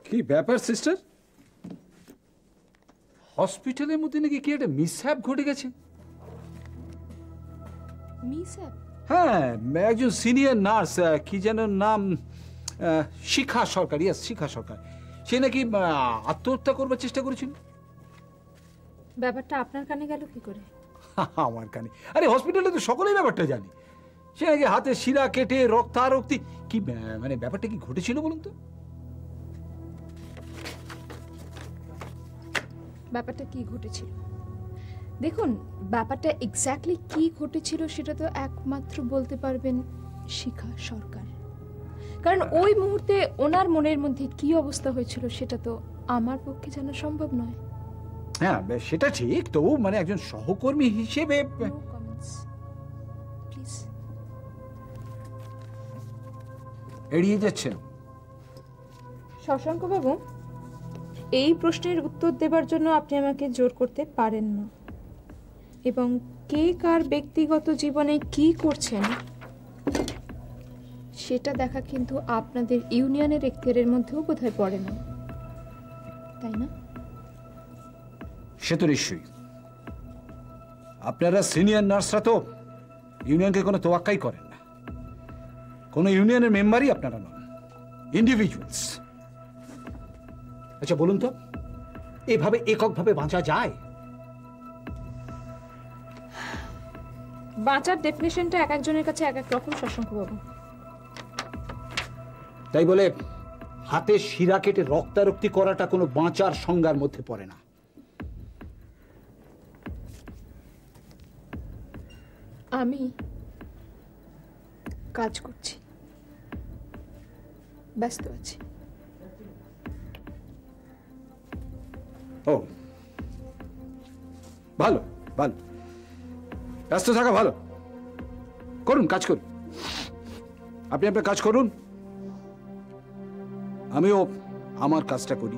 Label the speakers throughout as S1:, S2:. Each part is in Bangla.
S1: কি ব্যাপার সিস্টার? হসপিটালের মধ্যে নাকি কি একটা মিসহ্যাপ ঘটে গেছে?
S2: মিসহ্যাপ?
S1: হ্যাঁ, একজন সিনিয়র নার্স, কি যেন নাম, শিখা সরকার। ইয়েস, শিখা সরকার। সে নাকি আত্মহত্যা করবার চেষ্টা করেছিল।
S2: ব্যাপারটা আপনার কানে গেল কি করে?
S1: আমার কানে? আরে হসপিটালে তো সকলেই ব্যাপারটা জানি। সে নাকি হাতে শিরা কেটে রক্তারক্তি। কি মানে ব্যাপারটা কি ঘটেছিল বলুন তো?
S2: ব্যাপারটা কি ঘটেছিল? দেখুন, ব্যাপারটা এক্স্যাক্টলি কি ঘটেছিল সেটা তো একমাত্র বলতে পারবেন শিখা সরকার। কারণ ওই মুহূর্তে ওনার মনের মধ্যে কি অবস্থা হয়েছিল সেটা তো আমার পক্ষে জানা সম্ভব নয়।
S1: হ্যাঁ, সেটা ঠিক। তো মানে একজন সহকর্মী হিসেবে
S2: প্লিজ
S1: এড়িয়ে যাচ্ছেন।
S2: শশাঙ্ক বাবু, এই প্রশ্নের উত্তর দেবার জন্য আপনি আমাকে জোর করতে পারেন না, এবং কে কার ব্যক্তিগত জীবনে কি করছেন সেটা দেখা কিন্তু আপনাদের ইউনিয়নের এখতিয়ারের মধ্যেও বোধহয় পড়ে না, তাই না?
S1: সে তো নিশ্চয়ই। আপনারা সিনিয়র নার্সরা তো ইউনিয়নকে কোনো তোয়াক্কাই করেন না। কোনো ইউনিয়নের মেম্বারই আপনারা নন, ইন্ডিভিজুয়ালস। আচ্ছা বলুন তো, এভাবে এককভাবে বাঁচা যায়?
S2: বাঁচার ডেফিনেশনটা এক একজনের কাছে এক এক রকম, শশাঙ্ক বাবু।
S1: তাই বলে হাতে শিরা কেটে রক্তারক্তি করাটা কোনো বাঁচার সংজ্ঞার মধ্যে পড়ে না।
S2: আমি কাজ করছি, ব্যস্ত আছি।
S1: ও ভালো ভালো, ব্যস্ত থাকা ভালো। করুন, কাজ করুন। আপনি আপনার কাজ করুন, আমিও আমার কাজটা করি।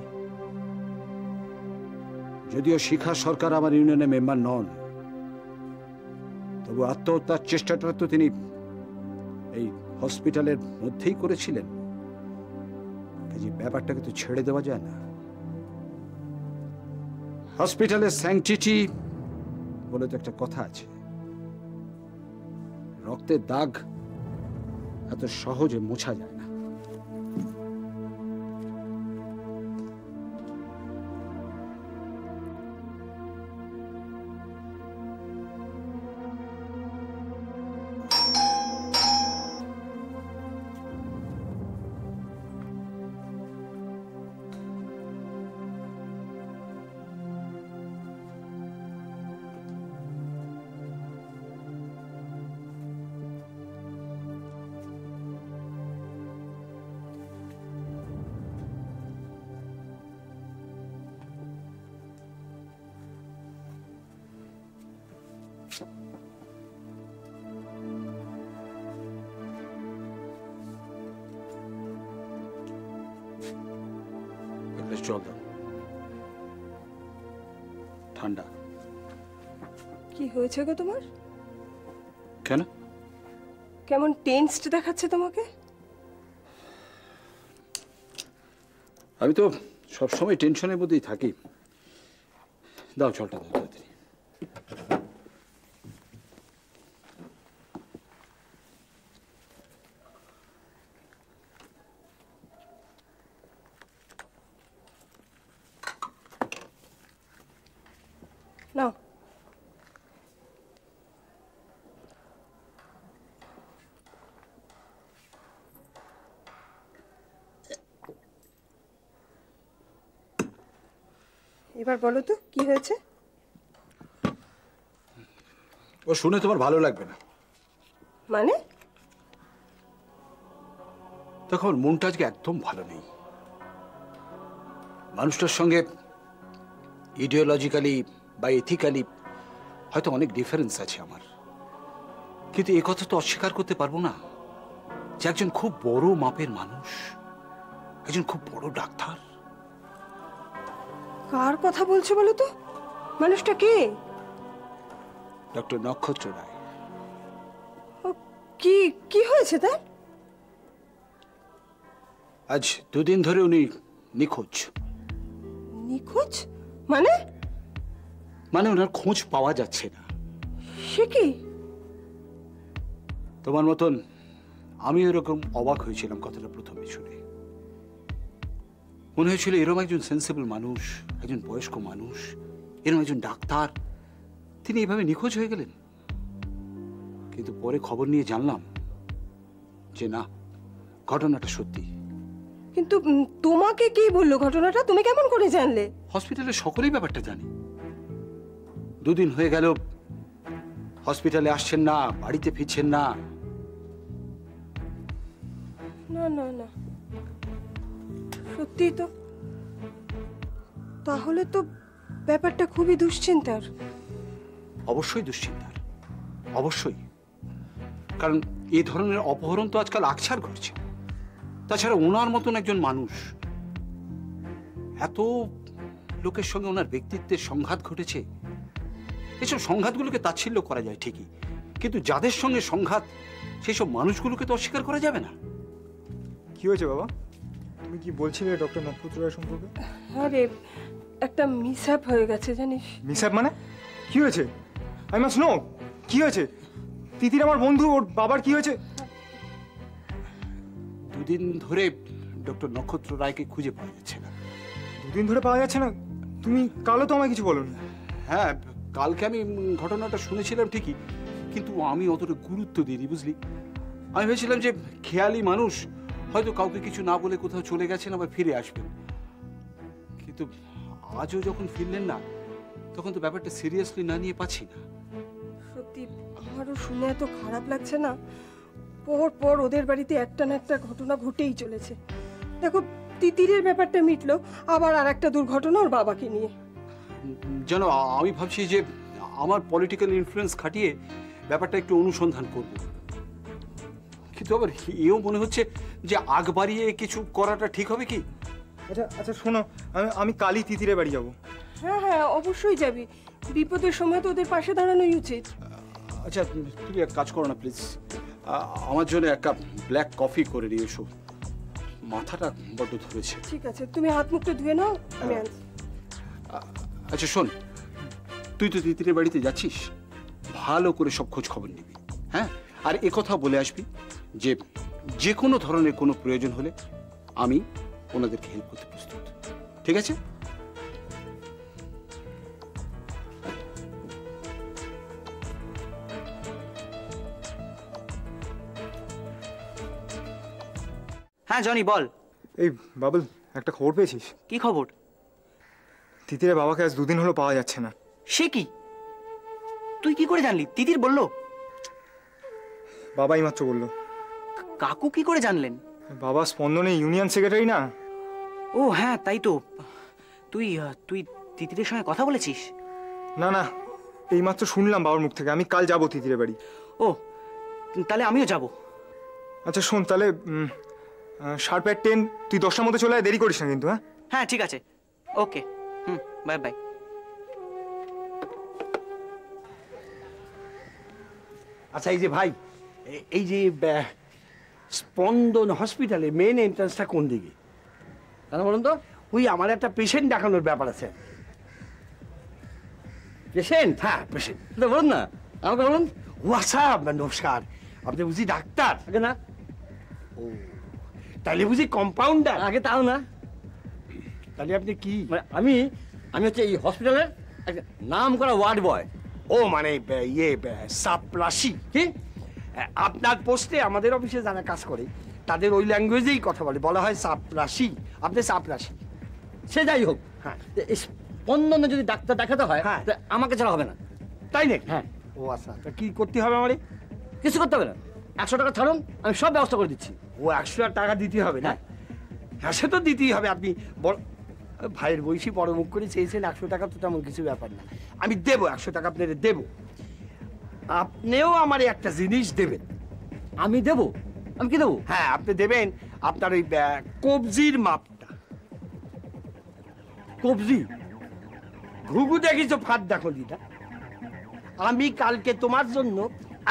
S1: যদিও শিখা সরকার আমার ইউনিয়নের মেম্বার নন, তবু আত্মহত্যার চেষ্টাটা তো তিনি এই হসপিটালের মধ্যেই করেছিলেন। কাজে ব্যাপারটাকে তো ছেড়ে দেওয়া যায় না। হসপিটালের স্যাংটিটি বলে তো একটা কথা আছে। রক্তের দাগ এত সহজে মোছা যায় না। জল দাও, ঠান্ডা।
S3: কি হয়েছে গো তোমার?
S1: কেন?
S3: কেমন টেন্সড দেখাচ্ছে তোমাকে?
S1: আমি তো সবসময় টেনশনের মধ্যেই থাকি। দাও জলটা, দাও তাড়াতাড়ি।
S3: নাও। এবার বলো তো কি হয়েছে?
S1: ও শুনে তোমার ভালো লাগবে না।
S3: মানে?
S1: দেখো, আমার মনটা আজকে একদম ভালো নেই। মানুষটার সঙ্গে ইডিওলজিক্যালি বা এথিক্যালি হয়তো অনেক ডিফারেন্স আছে আমার, কিন্তু এ কথা তো অস্বীকার করতে পারবো না যে একজন খুব বড় মাপের মানুষ, একজন খুব বড় ডাক্তার।
S3: কার কথা বলছো বলো তো? মানুষটা কে?
S1: ডক্টর নক্ষত্র রায়।
S3: কি কি হয়েছে তার?
S1: আজ দুদিন ধরে উনি নিখোঁজ।
S3: নিখোঁজ মানে?
S1: মানে ওনার খোঁজ পাওয়া যাচ্ছে না।
S3: সে কি?
S1: তোমার মতন আমি এরকম অবাক হয়েছিলাম কথাটা প্রথমে শুনে। মনে হয়েছিল এরকম একজন সেন্সিবল মানুষ, একজন বয়স্ক মানুষ, এরকম একজন ডাক্তার, তিনি এভাবে নিখোঁজ হয়ে গেলেন। কিন্তু পরে খবর নিয়ে জানলাম যে না, ঘটনাটা সত্যি।
S3: কিন্তু তোমাকে কে বললো ঘটনাটা? তুমি কেমন করে জানলে?
S1: হসপিটালে সকলেই ব্যাপারটা জানে। 2 দিন হয়ে গেল হসপিটালে আসছেন না, বাড়িতে ফিরছেন না।
S3: না না না, সত্যি তো। তাহলে তো ব্যাপারটা খুবই দুশ্চিন্তার।
S1: অবশ্যই দুশ্চিন্তার, অবশ্যই। কারণ এই ধরনের অপহরণ তো আজকাল আকছার ঘটছে। তাছাড়া ওনার মতন একজন মানুষ, এত লোকের সঙ্গে ওনার ব্যক্তিত্বের সংঘাত ঘটেছে। এসব সংঘাতগুলোকে তাচ্ছিল্য করা যায় ঠিকই, কিন্তু যাদের সঙ্গে সংঘাত সেসব মানুষগুলোকে তো অস্বীকার করা যাবে না।
S4: কি হয়েছে বাবা? তুমি কি বলছিলে ডক্টর নক্ষত্র রায় সম্পর্কে?
S3: আরে একটা মিসহ্যাপ হয়ে গেছে জানিস।
S4: মিসহ্যাপ মানে? কি হয়েছে? আই মাস্ট নো, কি হয়েছে? তিতির আমার বন্ধু, ওর বাবার কি হয়েছে?
S1: 2 দিন ধরে ডক্টর নক্ষত্র রায়কে খুঁজে পাওয়া যাচ্ছে না।
S4: 2 দিন ধরে পাওয়া যাচ্ছে না? তুমি কালও তো আমায় কিছু বলোনি।
S1: হ্যাঁ, কালকে আমি ঘটনাটা শুনেছিলাম ঠিকই, কিন্তু আমি অতটা গুরুত্ব দিইনি, বুঝলি। আমি ভেবেছিলাম যে খেয়ালি মানুষ, হয়তো কাউকে কিছু না বলে কোথাও চলে গেছেন, আবার ফিরে আসবেন। কিন্তু আজও যখন ফিরলেন না, তখন তো ব্যাপারটা সিরিয়াসলি না নিয়ে পাচ্ছি না।
S3: সত্যি আমারও শুনে এত খারাপ লাগছে না। পর পর ওদের বাড়িতে একটা না একটা ঘটনা ঘটেই চলেছে। দেখো, তিতিরের ব্যাপারটা মিটলো, আবার আর একটা দুর্ঘটনা ওর বাবাকে নিয়ে।
S1: যেন আমি ভাবছি যে আমার পলিটিক্যাল ইনফ্লুয়েন্স খাটিয়ে ব্যাপারটা একটু অনুসন্ধান করব, কিন্তু আবার এও মনে হচ্ছে যে আগ বাড়িয়ে কিছু করাটা ঠিক হবে কি।
S4: আচ্ছা আচ্ছা শোনো, আমি কালই তিতিরের বাড়ি যাব।
S3: হ্যাঁ হ্যাঁ, অবশ্যই যাবি। বিপদের সময় তো ওদের পাশে দাঁড়ানোই উচিত।
S1: আচ্ছা, তুমি এক কাজ করো না প্লিজ, আমার জন্য এক কাপ ব্ল্যাক কফি করে নিয়ে এসো, মাথাটা বড্ড ধরেছে।
S3: ঠিক আছে, তুমি হাত মুখটা ধুয়ে নাও, আমি আনছি।
S1: আচ্ছা শোন, তুই তো তিতিরের বাড়িতে যাচ্ছিস, ভালো করে সব খোঁজ খবর নিবি, হ্যাঁ? আর একথা বলে আসবি যে যে কোনো ধরনের কোনো প্রয়োজন হলে আমি ওনাদেরকে হেল্প করতে প্রস্তুত, ঠিক আছে?
S5: হ্যাঁ জনি বল।
S4: এই বাবল, একটা খবর পেয়েছিস?
S5: কি খবর?
S4: তিতিরের বাবাকে আজ 2 দিন হলো পাওয়া যাচ্ছে না।
S5: সে কি? তুই কি করে জানলি? তিতির বললো?
S4: বাবাই মাত্র বললো।
S5: কাকু কি করে জানলেন?
S4: বাবা স্পন্দনে ইউনিয়ন সেক্রেটারি না?
S5: ও হ্যাঁ, তাই তো। তুই তুই তিতিরের সঙ্গে কথা বলেছিস?
S4: না না, এইমাত্র শুনলাম বাবার মুখ থেকে। আমি কাল যাব তিতিরের বাড়ি।
S5: ও তাহলে আমিও যাব।
S4: আচ্ছা শোন, তাহলে শার্প 10, তুই 10টার মধ্যে চলে আয়, দেরি করিস না কিন্তু। হ্যাঁ
S5: হ্যাঁ ঠিক আছে, ওকে, বাই বাই।
S6: আচ্ছা এই যে ভাই, এই যে স্পন্দন হসপিটালে মেন এন্ট্রান্সটা কোন দিকে? কেন বলুন তো, ওই আমার একটা পেশেন্ট দেখানোর ব্যাপার আছে। পেশেন্ট? হ্যাঁ পেশেন্ট। বলুন না, আমাকে বলুন। ও আচ্ছা, নমস্কার। আপনি বুঝি ডাক্তার? আগে না। ও তাহলে বুঝি কম্পাউন্ডার? আগে তাও না। তাহলে আপনি কি?
S7: আমি হচ্ছে এই হসপিটালের একটা নাম করা ওয়ার্ড বয়।
S6: ও মানে ইয়ে সাপরাশি। কি? আপনার পোস্টে আমাদের অফিসে যারা কাজ করে তাদের ওই ল্যাঙ্গুয়েজেই কথা বলা হয় সাপরাশি। আপনি সাপরাশি।
S7: সে যাই হোক,
S6: হ্যাঁ,
S7: স্পন্দনে যদি ডাক্তার দেখাতে হয়,
S6: হ্যাঁ,
S7: আমাকে ছাড়া হবে না।
S6: তাই নাকি?
S7: হ্যাঁ।
S6: ও আচ্ছা, তা কি করতে হবে আমারে?
S7: কিছু করতে হবে না, 100 টাকা ছাড়ুন, আমি সব ব্যবস্থা করে দিচ্ছি।
S6: ও 100 টাকা দিতে হবে না? হ্যাঁ সে তো দিতেই হবে। আপনি বড় ভাইয়ের বয়সী বড় মুখ করে চেয়েছেন, 100 টাকা তো তেমন কিছু ব্যাপার না। আমি দেবো 100 টাকা, আপনাদের দেবো। আপনিও আমার একটা জিনিস দেবেন।
S7: আমি দেবো? আমি কি দেবো?
S6: হ্যাঁ আপনি দেবেন আপনার ওই কবজির মাপটা।
S7: কবজি?
S6: ঘুঘু দেখিস ফাঁদ দেখো দিদা। আমি কালকে তোমার জন্য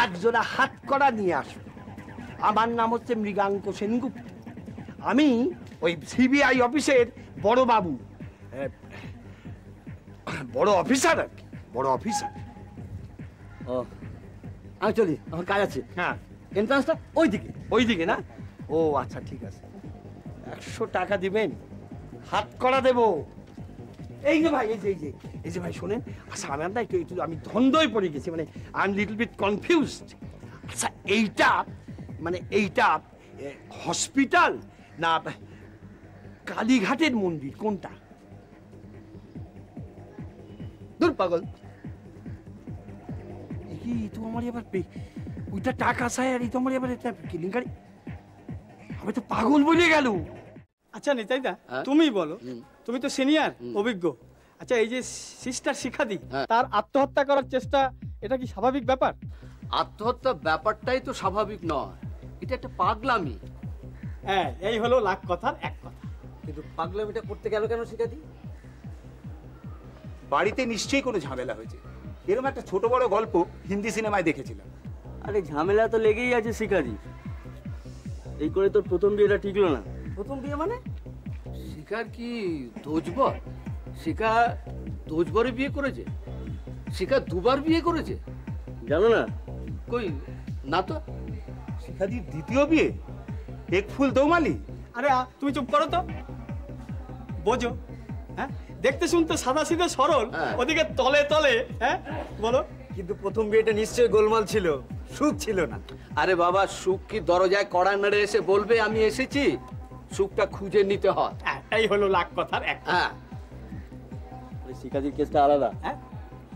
S6: একজোড়া হাত করা নিয়ে আসবো। আমার নাম হচ্ছে মৃগাঙ্ক সেনগুপ্ত। আমি ওই সিবিআই অফিসের বড় বাবু, বড় অফিসার আর কি, বড় অফিসার।
S7: ও আমি চলি, আমার কাজ আছে।
S6: হ্যাঁ,
S7: এন্ট্রান্সটা ওইদিকে।
S6: ওইদিকে না? ও আচ্ছা, ঠিক আছে। 100 টাকা দিবেন, হাত করা দেবো। এই যে ভাই, এই যে ভাই শোনেন, আচ্ছা আমার না একটু আমি ধন্দয় পড়ে গেছি, মানে I am little bit confused. আচ্ছা এইটা হসপিটাল না কালীঘাটের মন্দির, কোনটা? দূর পাগল, কি তো আমার এবার ওইটা টাকা চাই, আর এই তো আমার এবার এটা কেলেঙ্কারি। আমি তো পাগল বলে গেল।
S8: আচ্ছা নিতাইদা, তুমি বলো, তুমি তো সিনিয়র, অভিজ্ঞ। আচ্ছা, এই যে সিস্টার শিখাদি, তার আত্মহত্যা করার চেষ্টা, এটা কি স্বাভাবিক ব্যাপার?
S9: আত্মহত্যা ব্যাপারটাই তো স্বাভাবিক নয়, এটা একটা পাগলামি।
S8: হ্যাঁ, এই হলো লাখ কথার এক কথা।
S7: কিন্তু পাগলামিটা করতে গেল কেন শিখাদি?
S1: বাড়িতে নিশ্চয়ই কোনো ঝামেলা হয়েছে। এরকম একটা ছোট বড় গল্প হিন্দি সিনেমায় দেখেছিলাম।
S7: আরে ঝামেলা তো লেগেই আছে শিখাদি। এই করে তোর প্রথম বিয়েটা টিকলো না।
S9: প্রথম বিয়ে মানে? শিখার কি দোজবর? শিখা দোজবরে বিয়ে করেছে? শিখা দুবার বিয়ে করেছে?
S7: জানো না?
S9: কই না তো।
S1: শিখাদির দ্বিতীয় বিয়ে, এক ফুল দৌমালি।
S8: আরে তুমি চুপ করো তো, বোঝো। হ্যাঁ, দেখতে শুনতে সাদা সিধে সরল, ওদিকে তলে তলে। হ্যাঁ বলো।
S7: কিন্তু প্রথম বিয়েটা নিশ্চয়ই গোলমাল ছিল, সুখ ছিল না।
S9: আরে বাবা, সুখ কি দরজায় কড়া নেড়ে এসে বলবে আমি এসেছি? সুখটা খুঁজে নিতে হয়।
S8: এই হলো লাখ কথার এক।
S9: হ্যাঁ,
S7: শিখাদির কেসটা আলাদা।
S8: হ্যাঁ,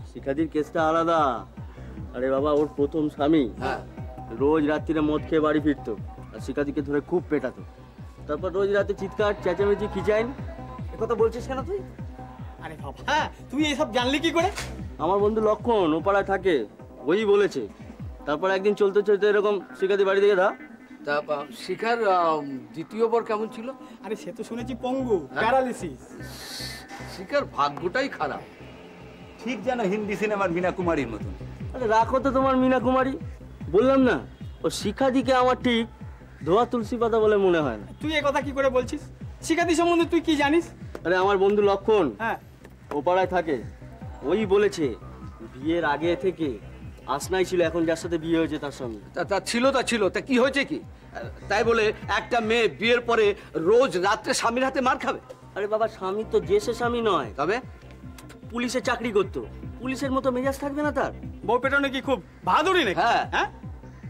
S7: শিখাদির কেসটা আলাদা। আরে বাবা, ওর প্রথম স্বামী রোজ রাত্রিরে মদ খেয়ে বাড়ি ফিরতো, আর শিখাদিকে ধরে খুব পেটাতো। তারপর রোজ রাতে চিৎকার চেঁচামেচি খিচাইন। একথা বলছিস কেন তুই?
S8: আরে বাবা, তুই এইসব জানলি কি করে?
S7: আমার বন্ধু লক্ষণ ও পাড়ায় থাকে, ওই বলেছে। তারপর একদিন চলতে চলতে এরকম শিখাদি বাড়ি থেকে
S9: তা শিখার দ্বিতীয় বর কেমন ছিল?
S8: আরে সে তো শুনেছি পঙ্গু, প্যারালিসিস।
S9: শিখার ভাগ্যটাই খারাপ,
S1: ঠিক যেন হিন্দি সিনেমার মীনা কুমারীর মতন।
S7: আরে রাখো তো তোমার মীনা কুমারী, বললাম না ও শিখাদিকে আমার ঠিক ধোয়া তুলসী পাতা বলে মনে হয় না।
S8: তুই এ কথা কি করে বলছিস? শিখাদি সম্বন্ধে তুই কি জানিস?
S7: আরে আমার বন্ধু লক্ষণ
S8: হ্যাঁ,
S7: ও পাড়ায় থাকে, ওই বলেছে বিয়ের আগে থেকে আসনাই ছিল, এখন যার সাথে বিয়ে হয়েছে তার সঙ্গে।
S9: তা ছিল, তা কি হয়েছে কি? তাই বলে একটা মেয়ে বিয়ের পরে রোজ রাত্রে স্বামীর হাতে মার খাবে?
S7: আরে বাবা, স্বামী তো যে সে স্বামী নয়,
S9: তবে
S7: পুলিশে চাকরি করতো, পুলিশের মতো মেজাজ থাকবে না তার?
S8: বউ পেটানো কি খুব বাহাদুরি নাকি?
S9: হ্যাঁ।
S8: হ্যাঁ,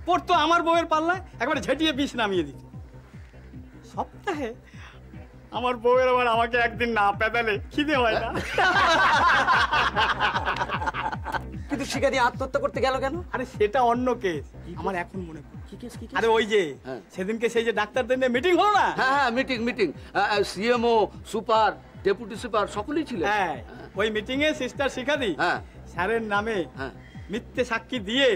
S8: পড়তো আমার বউয়ের পাল্লায়, একবারে ঝেঁটিয়ে বিষ নামিয়ে দিত। সপ্তাহে আমার বউয়ের আবার আমাকে একদিন না পেদালে খিদে হয় না।
S7: কিন্তু শিখাদি আত্মহত্যা করতে গেল কেন?
S8: আরে সেটা অন্য কেস, আমার এখন মনে পড়ে।
S7: কি কেস? কি?
S8: আরে ওই যে সেদিনকে সেই যে ডাক্তারদের নিয়ে মিটিং হলো না?
S9: হ্যাঁ, meeting CMO, super, deputy super সকলেই ছিলেন।
S8: হ্যাঁ, ওই মিটিং এ সিস্টার শিখাদি স্যারের নামে মিথ্যে সাক্ষী দিয়ে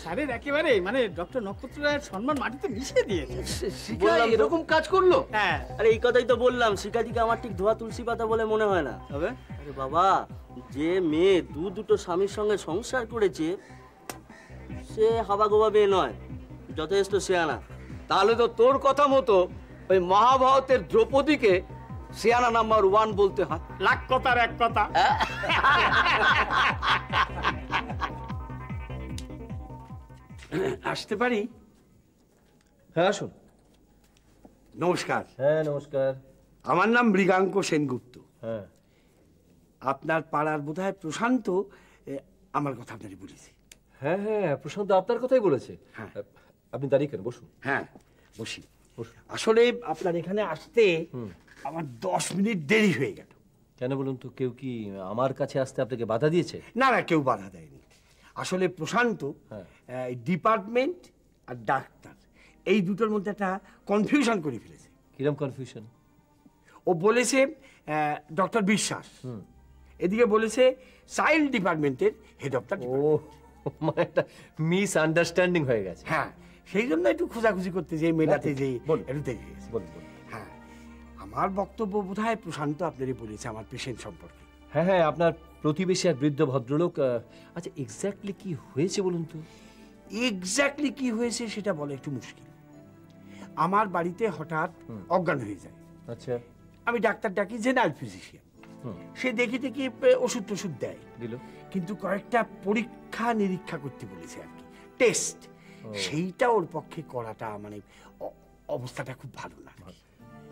S8: স্যারের একেবারে মানে ডক্টর নক্ষত্র রায়ের সম্মান মাটিতে মিশিয়ে দিয়েছে।
S9: শিখা এরকম কাজ করলো?
S8: হ্যাঁ,
S7: আরে এই কথাই তো বললাম, শিখাদিকে আমার ঠিক ধোয়া তুলসী পাতা বলে মনে হয় না।
S9: তবে
S7: আরে বাবা, যে মেয়ে দুটো স্বামীর সঙ্গে সংসার করেছে সে হাবাগোবা মেয়ে নয়, যথেষ্ট শেয়ানা।
S9: তাহলে তো তোর কথা মতো ওই মহাভারতের দ্রৌপদীকে শিয়ানা নাম্বার 1 বলতে হয়।
S8: লাখ কথার এক কথা।
S6: আসতে পারি?
S4: হ্যাঁ আসুন।
S6: নমস্কার।
S4: হ্যাঁ নমস্কার।
S6: আমার নাম মৃগাঙ্ক সেনগুপ্ত।
S4: হ্যাঁ,
S6: আপনার পাড়ার বোধহয় প্রশান্ত আমার কথা আপনাকে বলেছে।
S4: হ্যাঁ হ্যাঁ, প্রশান্ত আপনার কথাই বলেছে।
S6: হ্যাঁ।
S4: আপনি দাঁড়িয়ে কেন, বসুন।
S6: হ্যাঁ বসি। আসলে আপনার এখানে আসতে আমার 10 মিনিট দেরি হয়ে গেল।
S4: কেন বলুন তো, কেউ কি আমার কাছে আসতে আপনাকে বাধা দিয়েছে?
S6: না, কেউ বাধা দেয়নি। আসলে প্রশান্ত ডিপার্টমেন্ট আর ডাক্তার এই দুটোর মধ্যে একটা কনফিউশন করে ফেলেছে।
S4: কিরম কনফিউশন?
S6: ও বলেছে ডক্টর বিশ্বাস, এদিকে বলেছে চাইল্ড ডিপার্টমেন্টের হেড অফ দ্য ডিপার্টমেন্ট।
S4: মানে একটা মিস আন্ডারস্ট্যান্ডিং হয়ে গেছে।
S6: হ্যাঁ, সেই জন্য একটু খোঁজাখুঁজি করতে যে মেলাতে যে একটু দেরি হয়েছে।
S4: বলুন।
S6: হ্যাঁ, আমার বক্তব্য বোধহয় প্রশান্ত আপনারই বলেছে আমার পেশেন্ট সম্পর্কে।
S4: হ্যাঁ হ্যাঁ, আপনার প্রতিবেশী এক বৃদ্ধ ভদ্রলোক। আচ্ছা, এক্স্যাক্টলি কি হয়েছে বলুন তো?
S6: এক্স্যাক্টলি কি হয়েছে সেটা বলা একটু মুশকিল। আমার বাড়িতে হঠাৎ অজ্ঞান হয়ে যায়।
S10: আচ্ছা,
S6: আমি ডাক্তার ডাকি, জেনারেল ফিজিশিয়ান। সে দেখি দেখি ওষুধ টষুধ দেয়
S10: দিল,
S6: কিন্তু কয়েকটা পরীক্ষা নিরীক্ষা করতে বলেছে আর কি, টেস্ট। সেইটা ওর পক্ষে করাটা মানে অবস্থাটা খুব ভালো না।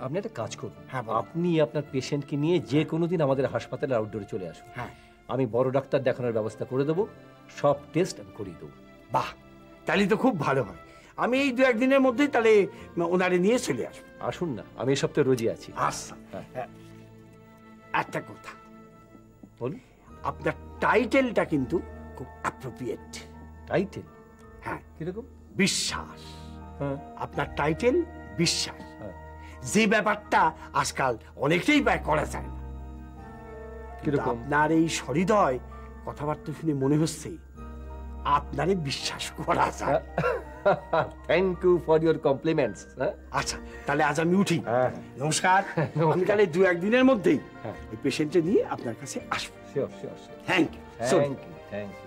S10: আপনি একটা কাজ করুন,
S6: হ্যাঁ, বলুন।
S10: আপনি আপনার পেশেন্টকে নিয়ে যে কোনো দিন আমাদের হাসপাতালের আউটডোরে চলে আসুন।
S6: হ্যাঁ,
S10: আমি বড় ডাক্তার দেখানোর ব্যবস্থা করে দেবো, সব টেস্ট আমি করিয়ে দেবো।
S6: বাহ, তাহলে তো খুব ভালো হয়। আমি এই 2-1 দিনের মধ্যেই তাহলে ওনারে নিয়ে চলে আসবো।
S10: আসুন না, আমি এই সপ্তাহে রোজই আছি।
S6: আচ্ছা, একটা কথা
S10: বলুন।
S6: আপনার টাইটেলটা কিন্তু খুব অ্যাপ্রোপ্রিয়েট।
S10: টাইটেল?
S6: হ্যাঁ,
S10: কিরকম?
S6: বিশ্বাস।
S10: হ্যাঁ,
S6: আপনার টাইটেল বিশ্বাস,
S10: হ্যাঁ।
S6: যে ব্যাপারটা আজকাল অনেকেই প্রায় করা যায় না।
S10: কিরকম?
S6: আপনার এই সহৃদয় কথাবার্তা শুনে মনে হচ্ছে আপনারে বিশ্বাস করা যায়।
S10: Thank you for your compliments.
S6: আচ্ছা, তাহলে আজ আমি উঠি।
S10: হ্যাঁ,
S6: নমস্কার। আমি তাহলে 2-1 দিনের মধ্যেই
S10: হ্যাঁ,
S6: এই পেশেন্টে নিয়ে আপনার কাছে আসবো।
S10: Sure sure sure.
S6: Thank you,
S10: thank you, thank you.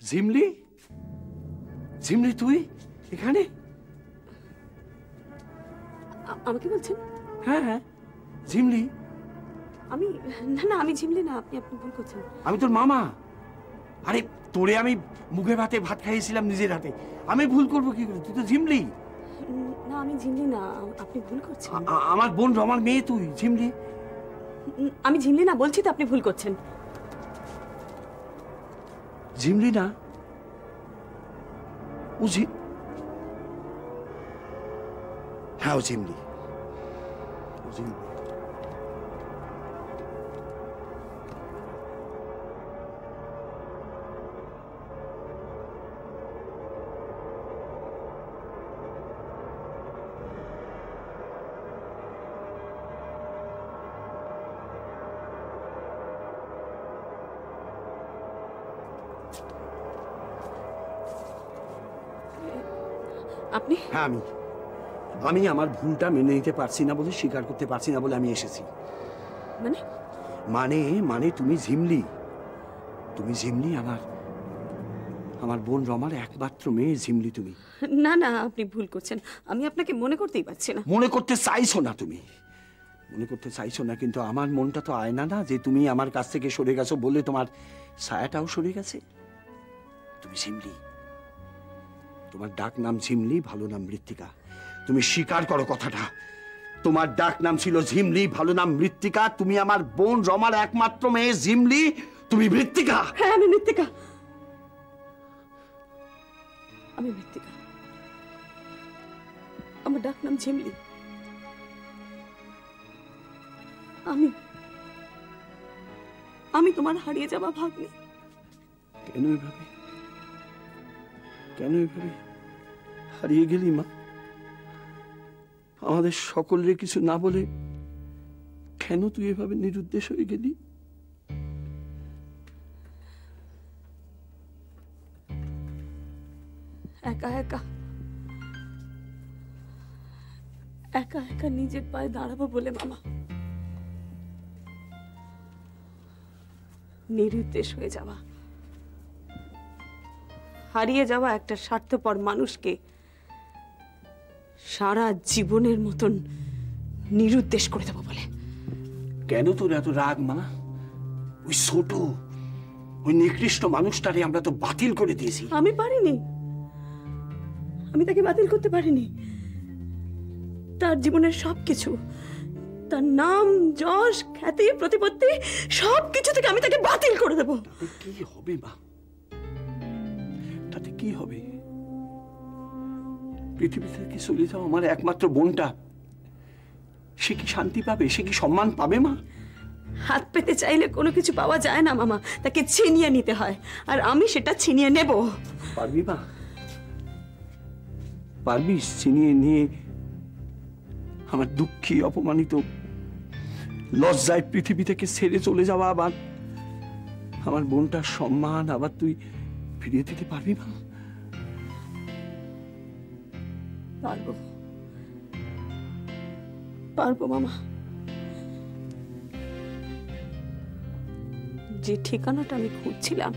S6: Jhimli, Jhimli তুই এখানে?
S11: আমাকে বলছেন?
S6: হ্যাঁ হ্যাঁ, ঝিমলি।
S11: আমি না না, আমি ঝিমলি না, আপনি ভুল করছেন।
S6: আমি তোর মামা। আরে তোরে আমি মুখে ভাতে ভাত খাইয়েছিলাম নিজের হাতে, আমি ভুল করবো কি করে? তুই তো ঝিমলি।
S11: না, আমি ঝিমলি না, আপনি ভুল করছেন।
S6: আমার বোন রমার মেয়ে তুই, ঝিমলি।
S11: আমি ঝিমলি না, বলছি তো আপনি ভুল করছেন।
S6: ঝিমলি না, ও হ্যাঁ, ও ঝিমলি।
S11: আপনি?
S6: হ্যাঁ, আমি আমার ভুলটা মেনে নিতে পারছি না বলে, স্বীকার করতে পারছি না বলে আমি এসেছি।
S11: মানে?
S6: মানে মানে তুমি ঝিমলি, তুমি ঝিমলি, আমার বোন রমার একমাত্র মেয়ে ঝিমলি তুমি।
S11: না না, আপনি ভুল করছেন, আমি আপনাকে মনে করতেই পারছি না।
S6: মনে করতে চাইছো না তুমি, মনে করতে চাইছো না, কিন্তু আমার মনটা তো আয়না না যে তুমি আমার কাছ থেকে সরে গেছো বলে তোমার ছায়াটাও সরে গেছে। তুমি ঝিমলি, তোমার ডাক নাম ঝিমলি, ভালো নাম মৃত্তিকা। তুমি স্বীকার করো কথাটা, তোমার ডাক নাম ছিল ঝিমলি, ভালো নাম মৃত্তিকা। তুমি আমার বোন রমার একমাত্র মেয়ে ঝিমলি, তুমি মৃত্তিকা।
S11: হ্যাঁ, আমি মৃত্তিকা, আমি মৃত্তিকা। আমার ডাক নাম ঝিমলি। আমি তোমার হারিয়ে যাওয়া ভাগ্নি।
S6: কেন এভাবে, কেন এভাবে হারিয়ে গেলি মা? আমাদের সকলের কিছু না বলে কেন তুই এভাবে নিরুদ্দেশ হয়ে গেলি?
S11: একা একা একা একা নিজের পায়ে দাঁড়াবো বলে মামা নিরুদ্দেশ হয়ে যাওয়া, হারিয়ে যাওয়া একটা স্বার্থপর মানুষকে সারা জীবনের মতন নিরুদ্দেশ করে দেবো বলে।
S6: কেন তোর এত রাগ মা? ওই ছোট, ওই নিকৃষ্ট মানুষটারে আমরা তো বাতিল করে দিয়েছি।
S11: আমি পারিনি, আমি তাকে বাতিল করতে পারিনি। তার জীবনের সবকিছু, তার নাম, যশ, খ্যাতি, প্রতিপত্তি, সবকিছু থেকে আমি তাকে বাতিল করে দেব।
S6: কি হবে মা? তাতে কি হবে? পৃথিবী থেকে চলে যাও আমার একমাত্র বোনটা, সে কি শান্তি পাবে? সে কি সম্মান পাবে মা?
S11: হাত পেতে চাইলে কোনো কিছু পাওয়া যায় না মামা, তাকে ছিনিয়ে নিতে হয়, আর আমি সেটা ছিনিয়ে নেব।
S6: পারবি মা? পারবি ছিনিয়ে নিয়ে আমার দুঃখী, অপমানিত, লজ্জায় পৃথিবী থেকে ছেড়ে চলে যাওয়া, আবার আমার বোনটার সম্মান আবার তুই ফিরিয়ে দিতে পারবি মা?
S11: পারবো, পারবো মামা। যে ঠিকানাটা আমি খুঁজছিলাম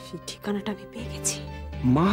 S11: সেই ঠিকানাটা আমি পেয়ে গেছি।
S6: মা